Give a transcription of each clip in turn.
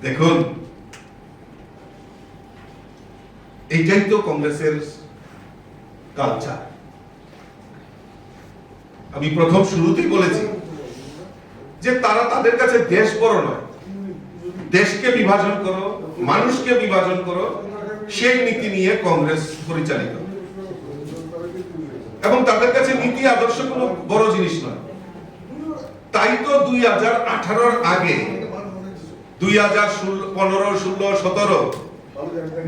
দেখুন, এইটাই তো কংগ্রেসের কালচার। আমি প্রথম শুরুতেই বলেছি যে তারা তাদের কাছে দেশ বড় নয়, দেশকে বিভাজন করো, মানুষকে বিভাজন করো, সেই নীতি নিয়ে কংগ্রেস পরিচালিত। এবং তাদের কাছে নীতি আদর্শ কোনো বড় জিনিস নয়। তাই তো 2018-র আগে 2015-16-17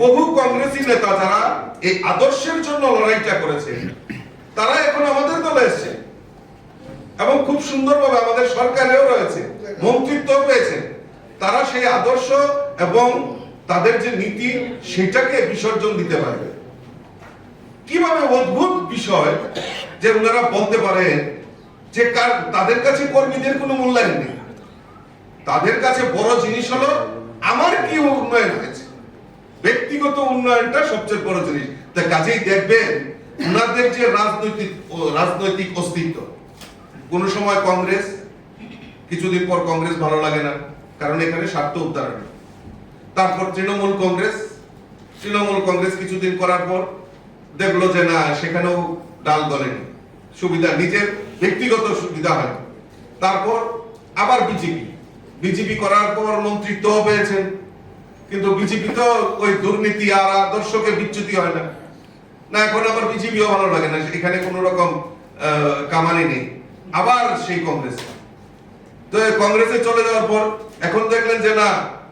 বহু কংগ্রেসী নেতা যারা এই আদর্শের জন্য লড়াইটা করেছে, তারা এখন আমাদের দলে এসেছে এবং খুব সুন্দরভাবে আমাদের সরকারেও রয়েছে, মন্ত্রিত্ব পেয়েছে। তারা সেই আদর্শ এবং তাদের যে নীতি সেটাকে বিসর্জন দিতে পারবে। কিভাবে অদ্ভুত বিষয় যে ওনারা বলতে পারেন যে তাদের কাছে কর্মীদের কোনো মূল্যায়ন নেই, তাদের কাছে বড় জিনিস হলো আমার কি উন্নয়ন হয়েছে, ব্যক্তিগত উন্নয়নটা সবচেয়ে বড় জিনিস। তা কাজেই দেখবেন ওনাদের যে রাজনৈতিক অস্তিত্ব, কোন সময় কংগ্রেস, কিছুদিন পর কংগ্রেস ভালো লাগে না, কারণ এখানে স্বার্থ উদ্ধারণ। তারপর তৃণমূল কংগ্রেস কিছুদিন করার পর দেখলো যে না, সেখানেও ডাল গলেনি, সুবিধা নিজের ব্যক্তিগত সুবিধা হয়। তারপর আবার বিজেপি করার পর মন্ত্রিত্ব পেয়েছেন, কিন্তু বিজেপি তো ওই দুর্নীতি আর আদর্শকে বিচ্যুতি হয় না। এখন আবার বিজেপিও ভালো লাগে না, এখানে কোন রকম কামানি নেই, আবার সেই কংগ্রেস। তো কংগ্রেসে চলে যাওয়ার পর এখন দেখলেন যে না,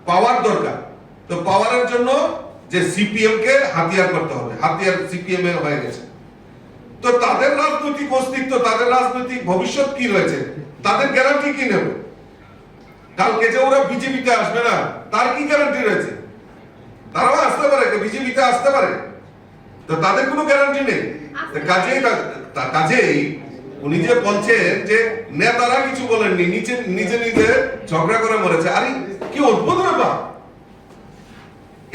পাওয়ার দরকার। তো পাওয়ারের জন্য যে সিপিএম কে হাতিয়ার করতে হবে, হাতিয়ার সিপিএম এর হয়ে গেছে। তো তাদের রাজনৈতিক অস্তিত্ব, তাদের রাজনৈতিক ভবিষ্যৎ কি রয়েছে, তাদের গ্যারান্টি কি নেবে? কালকে যে ওরা বিজেপিতে আসবে না, তার কি গ্যারান্টি রয়েছে? তারাও আসতে পারে, বিজেপিতে আসতে পারে, তো তাদের কোনো গ্যারান্টি নেই। কাজেই উনি যে বলছেন যে নেতারা কিছু বলেননি, নিজে ঝগড়া করে মরেছে, আরে কি অদ্ভুত ব্যাপার!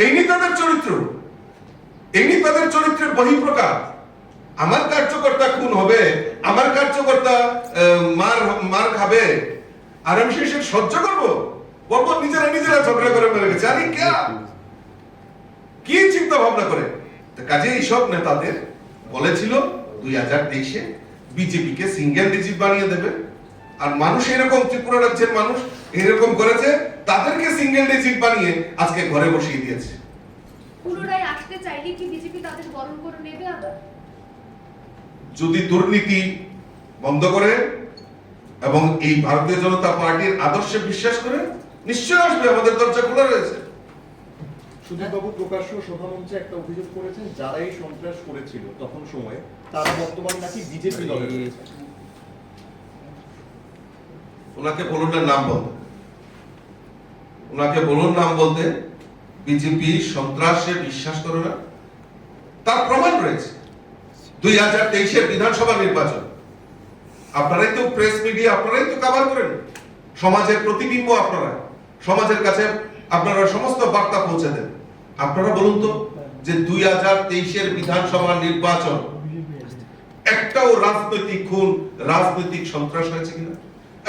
এই নিয়ে তাদের চরিত্র, এই নিয়ে তাদের চরিত্রের বহিঃপ্রকাশ। আমার কার্যকর্তা খুন হবে, আমার কার্যকর্তা মার খাবে, আর আমি সে সহ্য করবো? বলবো নিজেরা ঝগড়া করে মেরে গেছে। আরে কি চিন্তা ভাবনা করে? কাজে এইসব নেতাদের বলেছিল 2023-এ বিজেপিকে সিঙ্গেল ডিজিট বানিয়ে দেবে, আর মানুষ এরকম, ত্রিপুরা রাজ্যের মানুষ এরকম করেছে, তাদেরকে সিঙ্গেল ডিজিট বানিয়ে আজকে ঘরে বসিয়ে দিয়েছে। পুনরায় আসতে চাইলে কি বিজেপি তাদের বরণ করে নেবে? আবার যদি দুর্নীতি বন্ধ করে এবং এই ভারতীয় জনতা পার্টির আদর্শে বিশ্বাস করে, নিশ্চয় আসবে, আমাদের দরজা খোলা রয়েছে। সুদীপবাবু প্রকাশ্য সভামঞ্চে একটা অভিযোগ করেছেন, যারা এই সন্ত্রাস করেছিল তখন সময়ে, তারা বর্তমানে নাকি বিজেপি দলে রয়েছে। ওনাকে বলুন না নাম বলতে, ওনাকে বলুন নাম বলতে। বিজেপি সন্ত্রাসে বিশ্বাস করে না, তার প্রমাণ রয়েছে। 2023-এর বিধানসভা নির্বাচন, আপনারাই তো প্রেস মিডিয়া, আপনারাই তো কভার করেন, সমাজের প্রতিবিম্ব আপনারা, সমাজের কাছে আপনারা সমস্ত বার্তা পৌঁছে দেন। আপনারা বলুন তো যে 2023-এর বিধানসভা নির্বাচন একটাও রাজনৈতিক খুন, রাজনৈতিক সন্ত্রাস হয়েছে কিনা?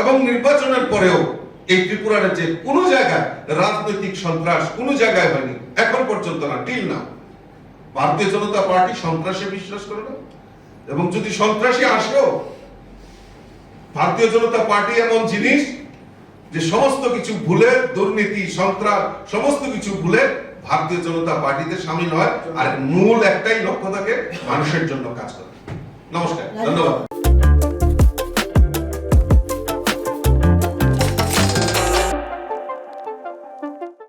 এবং নির্বাচনের পরেও এই ত্রিপুরা রাজ্যে কোন জায়গায় রাজনৈতিক সন্ত্রাস কোন জায়গায় হয়নি, এখন পর্যন্ত না, টিল না। ভারতীয় জনতা পার্টি সন্ত্রাসে বিশ্বাস করে না, এবং যদি সন্ত্রাসী আসেও, ভারতীয় জনতা পার্টি এমন জিনিস যে সমস্ত কিছু ভুলে, দুর্নীতি, সন্ত্রাস সমস্ত কিছু ভুলে ভারতীয় জনতা পার্টিতে সামিল হয়, আর মূল একটাই লক্ষ্য থাকে, মানুষের জন্য কাজ করে। নমস্কার, ধন্যবাদ।